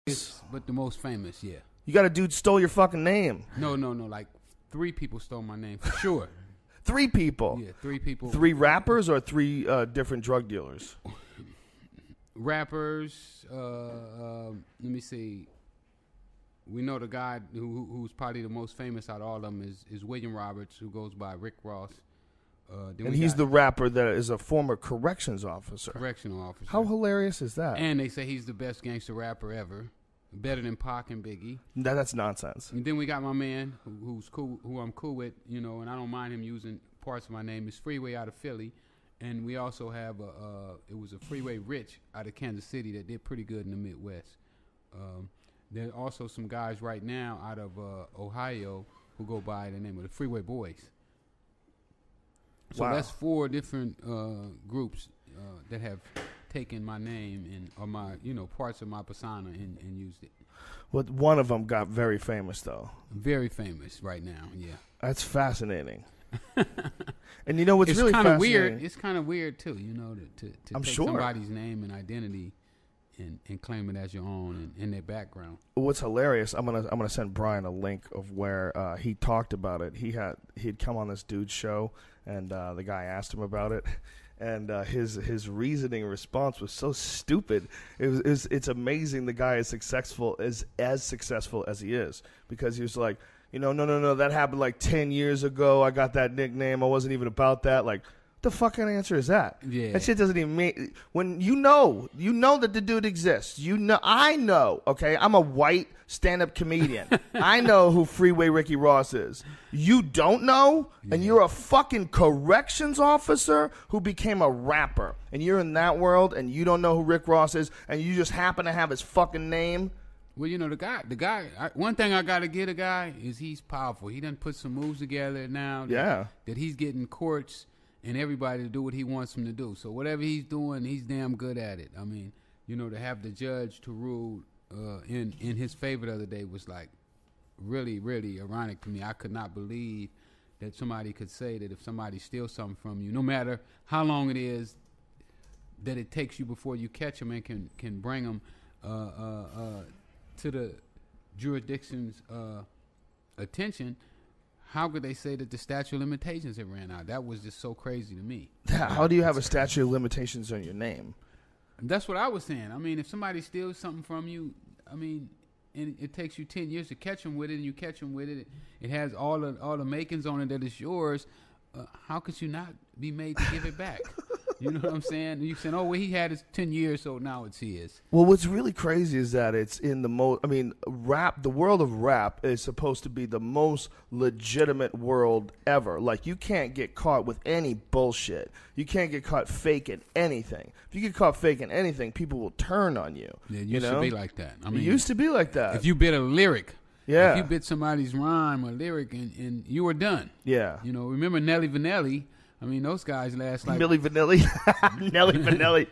But the most famous, yeah. You got a dude stole your fucking name. No. Like 3 people stole my name for sure. 3 people? Yeah, 3 people. 3 rappers or 3 different drug dealers? Rappers. Let me see. We know the guy who's probably the most famous out of all of them is William Roberts, who goes by Rick Ross. And he's the rapper that is a former corrections officer. Correctional officer. How hilarious is that? And they say he's the best gangster rapper ever. Better than Pac and Biggie. That's nonsense. And then we got my man who's cool, who I'm cool with, you know, and I don't mind him using parts of my name. Is Freeway out of Philly. And we also have it was a Freeway Rich out of Kansas City that did pretty good in the Midwest. There are also some guys right now out of Ohio who go by the name of the Freeway Boys. So that's 4 different groups that have taken my name and or my parts of my persona and used it. Well, one of them got very famous though. Very famous right now. Yeah. That's fascinating. And you know what's really kind of fascinating? weird. It's kind of weird too, you know, to take somebody's name and identity and claim it as your own and their background. What's hilarious? I'm gonna send Brian a link of where he talked about it. He'd come on this dude's show, and the guy asked him about it, and his reasoning response was so stupid. It's amazing the guy is successful as successful as he is, because he was like, no, that happened like 10 years ago. I got that nickname. I wasn't even about that. Like, the fucking answer is that? Yeah. That shit doesn't even mean when you know that the dude exists. I know. Okay, I'm a white stand-up comedian. I know who Freeway Ricky Ross is. You don't know, and you're a fucking corrections officer who became a rapper, and you're in that world, and you don't know who Rick Ross is, and you just happen to have his fucking name. Well, the guy. One thing I gotta get a guy is he's powerful. He done put some moves together now. That he's getting courts and everybody to do what he wants him to do. So whatever he's doing, he's damn good at it. I mean, to have the judge to rule in his favor the other day was like really, really ironic to me. I could not believe that somebody could say that if somebody steals something from you, no matter how long it is that it takes you before you catch them and can bring them to the jurisdiction's attention, how could they say that the statute of limitations had ran out? That was just so crazy to me. How do you have a statute of limitations on your name? That's what I was saying. I mean, if somebody steals something from you, I mean, and it takes you 10 years to catch them with it, and you catch them with it, it has all the makings on it that it's yours. How could you not be made to give it back? You know what I'm saying? You saying, oh, well, he had his 10 years, so now it's his. Well, what's really crazy is that it's in rap, the world of rap is supposed to be the most legitimate world ever. Like, you can't get caught with any bullshit. You can't get caught faking anything. If you get caught faking anything, people will turn on you. Yeah, it used to be like that. I mean, it used to be like that. If you bit a lyric. Yeah. If you bit somebody's rhyme or lyric and you were done. Yeah. Remember Nelly Vanelli? I mean, those guys last like... Milli Vanilli. Nelly Vanelli.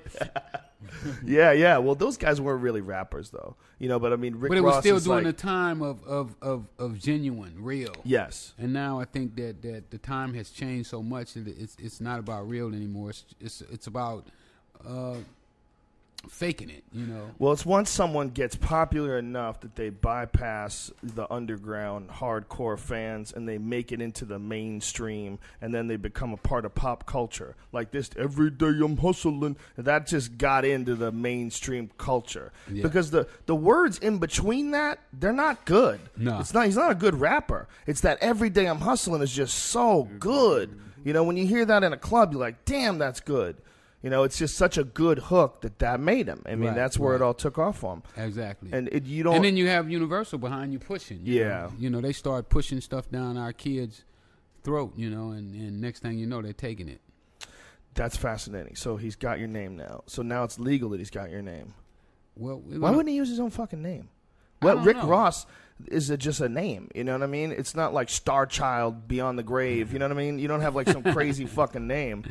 Yeah. Well, those guys weren't really rappers, though. But I mean, Rick Ross. But it was still during the time of genuine, real. Yes. And now I think that the time has changed so much that it's not about real anymore. It's about... faking it, Well, it's once someone gets popular enough that they bypass the underground hardcore fans and they make it into the mainstream, and then they become a part of pop culture. Like this, every day I'm hustling. That just got into the mainstream culture. Yeah. Because the words in between that, they're not good. No. He's not a good rapper. It's that every day I'm hustling is just so good. When you hear that in a club, you're like, damn, that's good. It's just such a good hook that made him. I mean, that's where it all took off for him. Exactly. And And then you have Universal behind you pushing. Yeah. They start pushing stuff down our kids' throat, and next thing you know, they're taking it. That's fascinating. So he's got your name now. So now it's legal that he's got your name. Well, why wouldn't he use his own fucking name? Rick Ross is just a name. You know what I mean? It's not like Star Child Beyond the Grave. You know what I mean? You don't have like some crazy fucking name.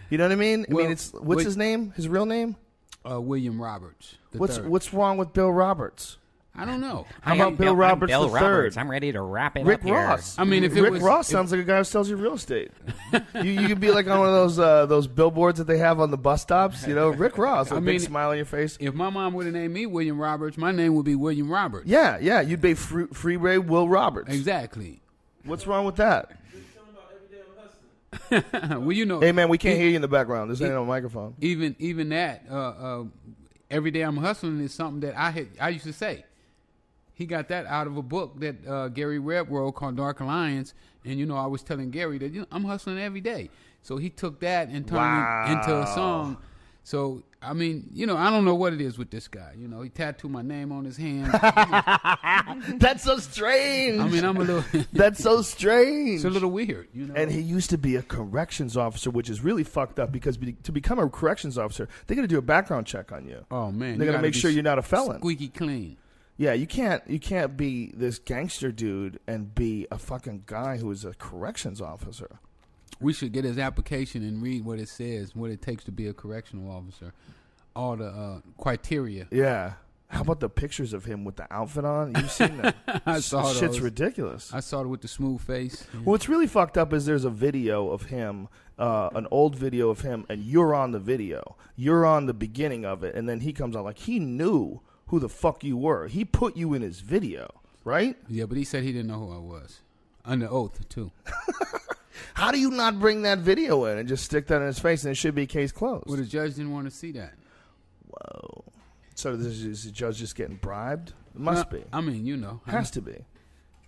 You know what I mean? What's his name? His real name? William Roberts. What's wrong with Bill Roberts? I don't know. How about Bill Roberts Bill III? Roberts. I'm ready to wrap it Rick up here. Ross. I mean, if Rick Ross sounds like a guy who sells you real estate. you could be like on one of those billboards that they have on the bus stops. You know, Rick Ross, with a big smile on your face. If my mom would have named me William Roberts, my name would be William Roberts. Yeah, you'd be Freeway Will Roberts. Exactly. What's wrong with that? Well, you know. Hey man, we can't hear you in the background. This ain't on microphone. Even that, every day I'm hustling is something that I used to say. He got that out of a book that Gary Webb wrote called Dark Alliance, and I was telling Gary that I'm hustling every day. So he took that and turned it into a song. So I mean, I don't know what it is with this guy. He tattooed my name on his hand. That's so strange. I mean, I'm a little. That's so strange. It's a little weird, And he used to be a corrections officer, which is really fucked up because to become a corrections officer, they're going to do a background check on you. Oh man, they're going to make sure you're not a felon. Squeaky clean. Yeah, you can't be this gangster dude and be a fucking guy who is a corrections officer. We should get his application and read what it says, what it takes to be a correctional officer, all the criteria. Yeah. How about the pictures of him with the outfit on? You've seen that? I saw those. Shit's ridiculous. I saw it with the smooth face. Yeah. What's really fucked up is there's a video of him, an old video of him, and you're on the video. You're on the beginning of it, and then he comes on like he knew who the fuck you were. He put you in his video, right? Yeah, but he said he didn't know who I was. Under oath, too. How do you not bring that video in and just stick that in his face and it should be case closed? Well, the judge didn't want to see that. Whoa. So is the judge just getting bribed? It must be. I mean, Has to be.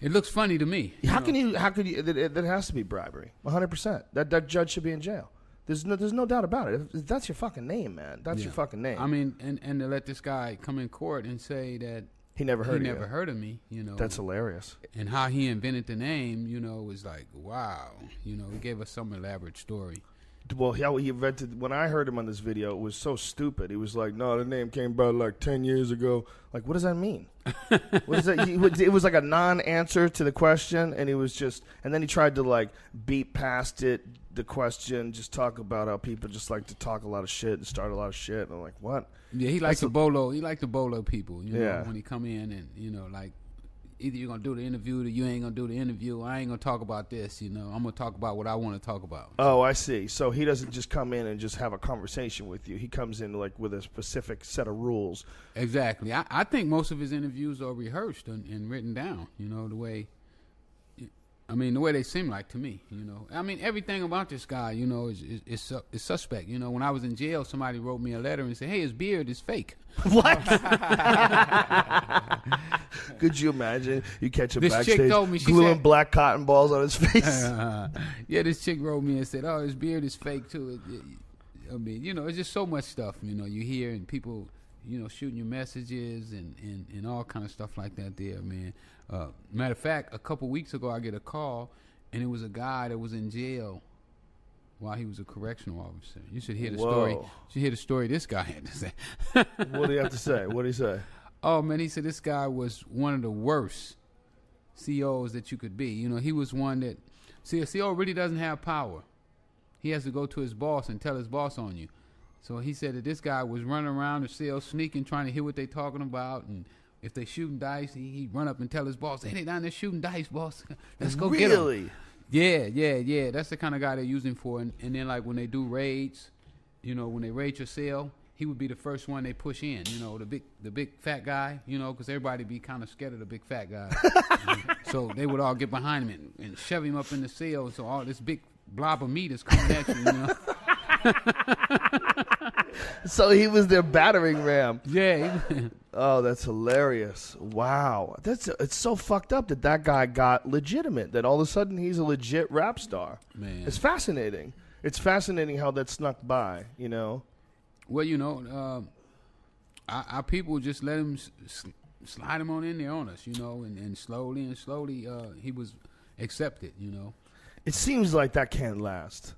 It looks funny to me. How could you? That has to be bribery. 100%. That judge should be in jail. There's no doubt about it. If that's your fucking name, man. That's your fucking name. I mean, and to let this guy come in court and say that he never heard of me, That's hilarious. And how he invented the name, was like, wow. He gave us some elaborate story. Well, how he invented, when I heard him on this video, it was so stupid. He was like, no, the name came about like 10 years ago. Like, what does that mean? What is that? It was like a non-answer to the question, and and then he tried to like beat past it, the question, just talk about how people just like to talk a lot of shit and start a lot of shit. And I'm like, what? Yeah, he likes to bolo. He liked to bolo people, yeah. When he come in and, like, either you're going to do the interview or you ain't going to do the interview. I ain't going to talk about this, I'm going to talk about what I want to talk about. Oh, I see. So he doesn't just come in and just have a conversation with you. He comes in like with a specific set of rules. Exactly. I think most of his interviews are rehearsed and written down, the way they seem like to me, I mean, everything about this guy, is suspect. When I was in jail, somebody wrote me a letter and said, hey, his beard is fake. What? Could you imagine? You catch him backstage chick told me, gluing black cotton balls on his face. Yeah, this chick wrote me and said, oh, his beard is fake too. I mean, it's just so much stuff, you hear and people, shooting you messages and all kind of stuff like that there, man. Matter of fact, a couple weeks ago, I get a call, and it was a guy that was in jail while he was a correctional officer. You should hear the story. You should hear the story this guy had to say. What do you have to say? What did he say? Oh, man, he said this guy was one of the worst COs that you could be. He was one that... See, a CO really doesn't have power. He has to go to his boss and tell his boss on you. So he said that this guy was running around the cell sneaking, trying to hear what they talking about, and if they shooting dice, he'd run up and tell his boss, hey, they down there shooting dice, boss. Let's go get them. Really? Yeah. That's the kind of guy they're using for. And then, like, when they do raids, when they raid your cell, he would be the first one they push in, the big fat guy, because everybody be kind of scared of the big fat guy. So they would all get behind him and shove him up in the cell. So all this big blob of meat is coming at you, So he was their battering ram. Yeah. Oh, that's hilarious. Wow. It's so fucked up that guy got legitimate, that all of a sudden he's a legit rap star. Man. It's fascinating. It's fascinating how that snuck by, Well, our people just let him slide him on in there on us, and slowly he was accepted, It seems like that can't last.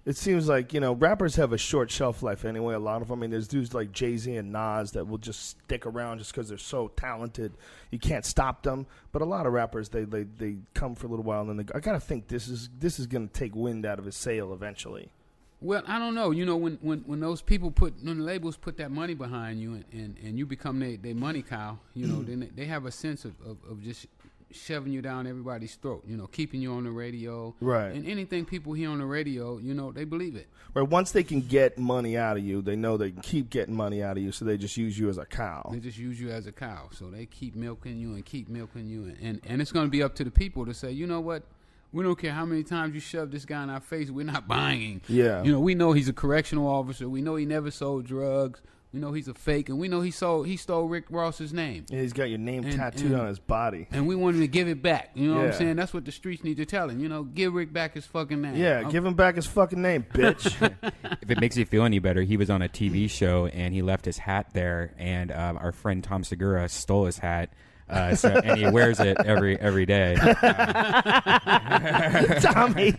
It seems like, rappers have a short shelf life anyway, a lot of them. I mean, there's dudes like Jay-Z and Nas that will just stick around just because they're so talented. You can't stop them. But a lot of rappers, they come for a little while, and then I got to think this is going to take wind out of his sail eventually. Well, I don't know. You know, when those people when the labels put that money behind you and you become their money cow, you know, then they have a sense of just shoving you down everybody's throat, you know, keeping you on the radio. Right. And anything people hear on the radio, you know, they believe it. Right. Once they can get money out of you, they know they can keep getting money out of you, so they just use you as a cow. They just use you as a cow. So they keep milking you and keep milking you. And it's going to be up to the people to say, you know what? We don't care how many times you shove this guy in our face. We're not buying. Yeah. You know, we know he's a correctional officer. We know he never sold drugs. We know he's a fake. And we know he stole Rick Ross's name. Yeah, he's got your name tattooed on his body. And we want him to give it back. You know what I'm saying? That's what the streets need to tell him. You know, give Rick back his fucking name. Yeah, give him back his fucking name, bitch. If it makes you feel any better, he was on a TV show and he left his hat there. And our friend Tom Segura stole his hat. And he wears it every day. Tommy.